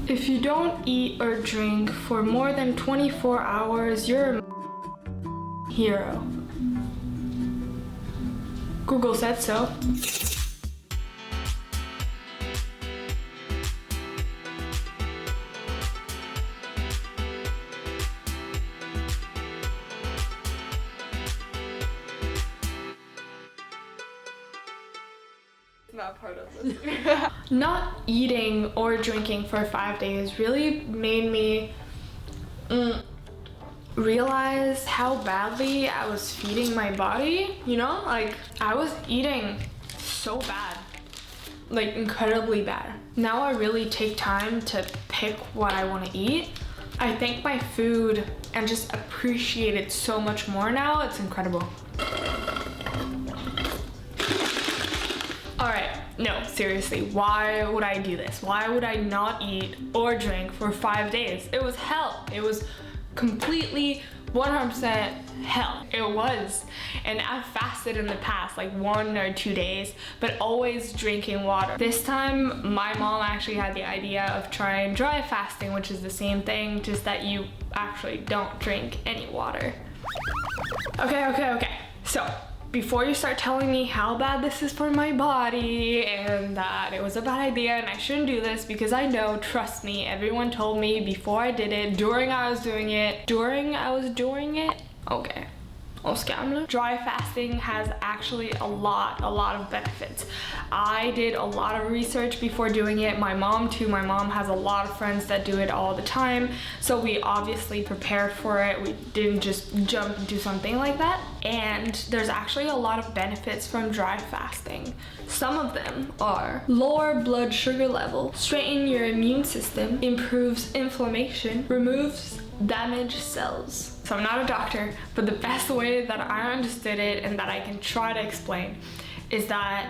If you don't eat or drink for more than 24 hours, you're a hero. Google said so. Not part of this. Not eating or drinking for 5 days really made me realize how badly I was feeding my body, you know? Like, I was eating so bad, like incredibly bad. Now I really take time to pick what I want to eat. I thank my food and just appreciate it so much more now. It's incredible. Alright, no, seriously, why would I do this? Why would I not eat or drink for 5 days? It was hell. It was completely 100% hell. It was. And I've fasted in the past, like 1 or 2 days, but always drinking water. This time, my mom actually had the idea of trying dry fasting, which is the same thing, just that you actually don't drink any water. Okay. So, before you start telling me how bad this is for my body and that it was a bad idea and I shouldn't do this, because I know, trust me, everyone told me before I did it, during I was doing it, okay. Dry fasting has actually a lot of benefits. I did a lot of research before doing it. My mom too. My mom has a lot of friends that do it all the time. So we obviously prepared for it. We didn't just jump into something like that. And there's actually a lot of benefits from dry fasting. Some of them are lower blood sugar level, strengthen your immune system, improves inflammation, removes damaged cells. So I'm not a doctor, but the best way that I understood it and that I can try to explain is that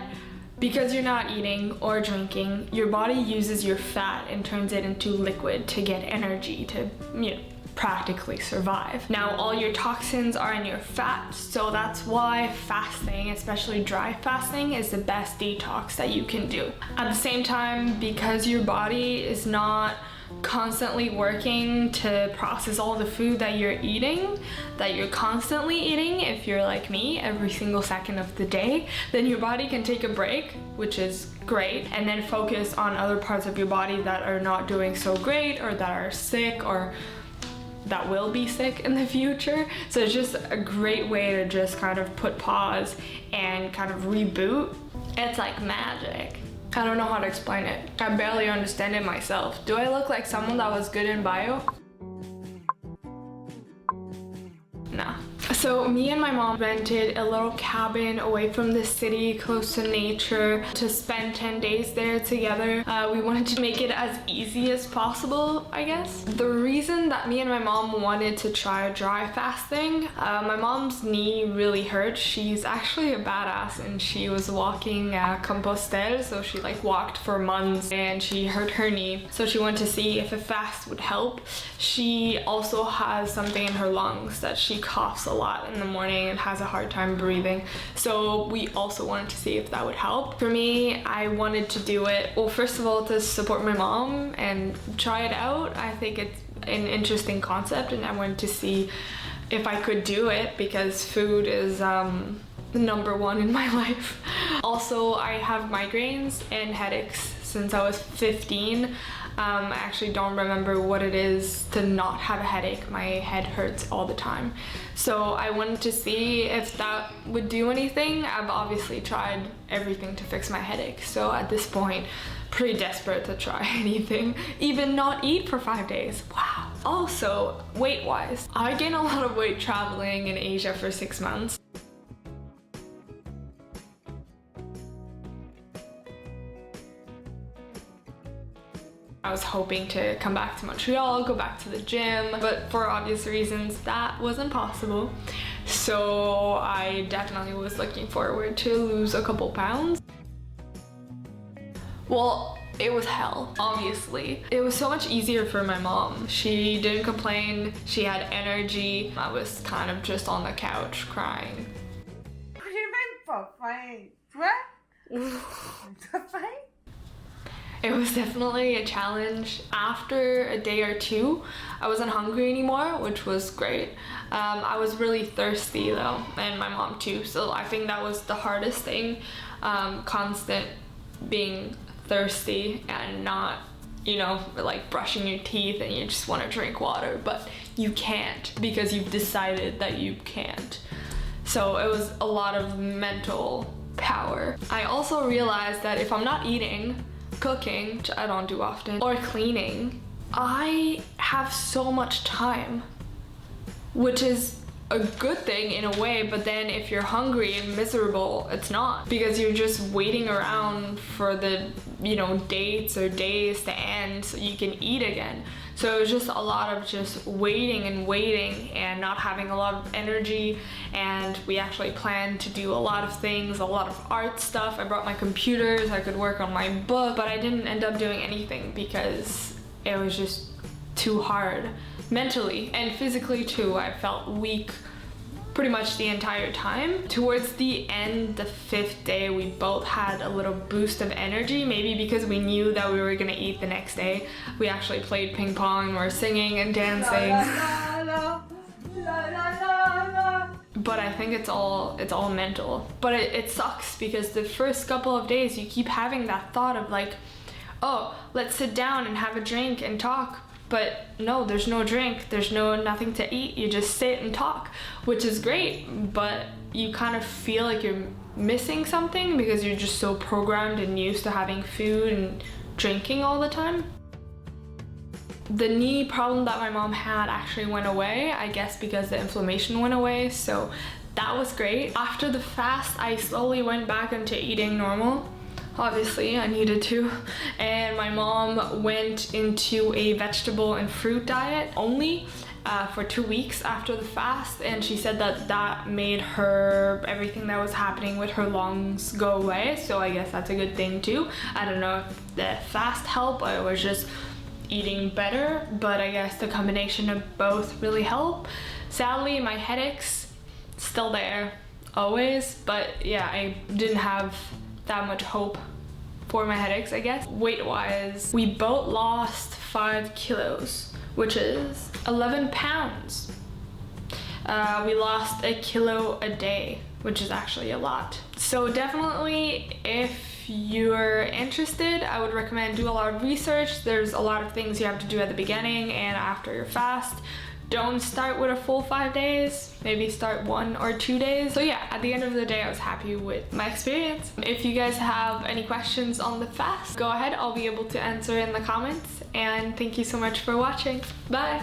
because you're not eating or drinking, your body uses your fat and turns it into liquid to get energy to, practically survive. Now, all your toxins are in your fat, so that's why fasting, especially dry fasting, is the best detox that you can do. At the same time, because your body is not constantly working to process all the food that you're eating, that you're constantly eating, if you're like me, every single second of the day, then your body can take a break, which is great, and then focus on other parts of your body that are not doing so great or that are sick or that will be sick in the future. So it's just a great way to just kind of put pause and kind of reboot. It's like magic. I don't know how to explain it. I barely understand it myself. Do I look like someone that was good in bio? Nah. So me and my mom rented a little cabin away from the city, close to nature, to spend 10 days there together. We wanted to make it as easy as possible, I guess. The reason that me and my mom wanted to try dry fasting, my mom's knee really hurt. She's actually a badass and she was walking Compostelle, so she like walked for months and she hurt her knee. So she wanted to see if a fast would help. She also has something in her lungs that she coughs a lot in the morning and has a hard time breathing. So we also wanted to see if that would help. For me, I wanted to do it, well, first of all, to support my mom and try it out. I think it's an interesting concept and I wanted to see if I could do it because food is number one in my life. Also, I have migraines and headaches since I was 15. I actually don't remember what it is to not have a headache. My head hurts all the time. So I wanted to see if that would do anything. I've obviously tried everything to fix my headache. So at this point, pretty desperate to try anything. Even not eat for 5 days. Wow. Also, weight-wise, I gained a lot of weight traveling in Asia for 6 months. I was hoping to come back to Montreal, go back to the gym, but for obvious reasons that wasn't possible. So I definitely was looking forward to lose a couple pounds. Well, it was hell, obviously. It was so much easier for my mom. She didn't complain, she had energy. I was kind of just on the couch crying. It was definitely a challenge. After a day or two, I wasn't hungry anymore, which was great. I was really thirsty though, and my mom too, so I think that was the hardest thing. Constant being thirsty and not, you know, like brushing your teeth and you just want to drink water, but you can't because you've decided that you can't. So it was a lot of mental power. I also realized that if I'm not eating, cooking, which I don't do often, or cleaning, I have so much time, which is a good thing in a way, but then if you're hungry and miserable, it's not, because you're just waiting around for the, you know, dates or days to end so you can eat again. So it was just a lot of just waiting and not having a lot of energy. And we actually planned to do a lot of things, a lot of art stuff. I brought my computers, I could work on my book, but I didn't end up doing anything because it was just too hard mentally and physically too. I felt weak pretty much the entire time. Towards the end, the 5th day, we both had a little boost of energy, maybe because we knew that we were gonna eat the next day. We actually played ping pong, we were singing and dancing. But I think it's all mental. But it sucks because the first couple of days you keep having that thought of like, oh, let's sit down and have a drink and talk. But no, there's no drink, there's nothing to eat, you just sit and talk, which is great, but you kind of feel like you're missing something because you're just so programmed and used to having food and drinking all the time. The knee problem that my mom had actually went away, I guess because the inflammation went away, so that was great. After the fast, I slowly went back into eating normal. Obviously, I needed to. And my mom went into a vegetable and fruit diet only for 2 weeks after the fast. And she said that that made her, everything that was happening with her lungs go away. So I guess that's a good thing too. I don't know if the fast helped or it was just eating better, but I guess the combination of both really helped. Sadly, my headaches still there, always. But yeah, I didn't have that much hope for my headaches, I guess. Weight-wise, we both lost 5 kilos, which is 11 pounds. We lost 1 kilo a day, which is actually a lot. So definitely, if you're interested, I would recommend do a lot of research. There's a lot of things you have to do at the beginning and after your fast. Don't start with a full 5 days, maybe start 1 or 2 days. So yeah, at the end of the day, I was happy with my experience. If you guys have any questions on the fast, go ahead, I'll be able to answer in the comments. And thank you so much for watching. Bye!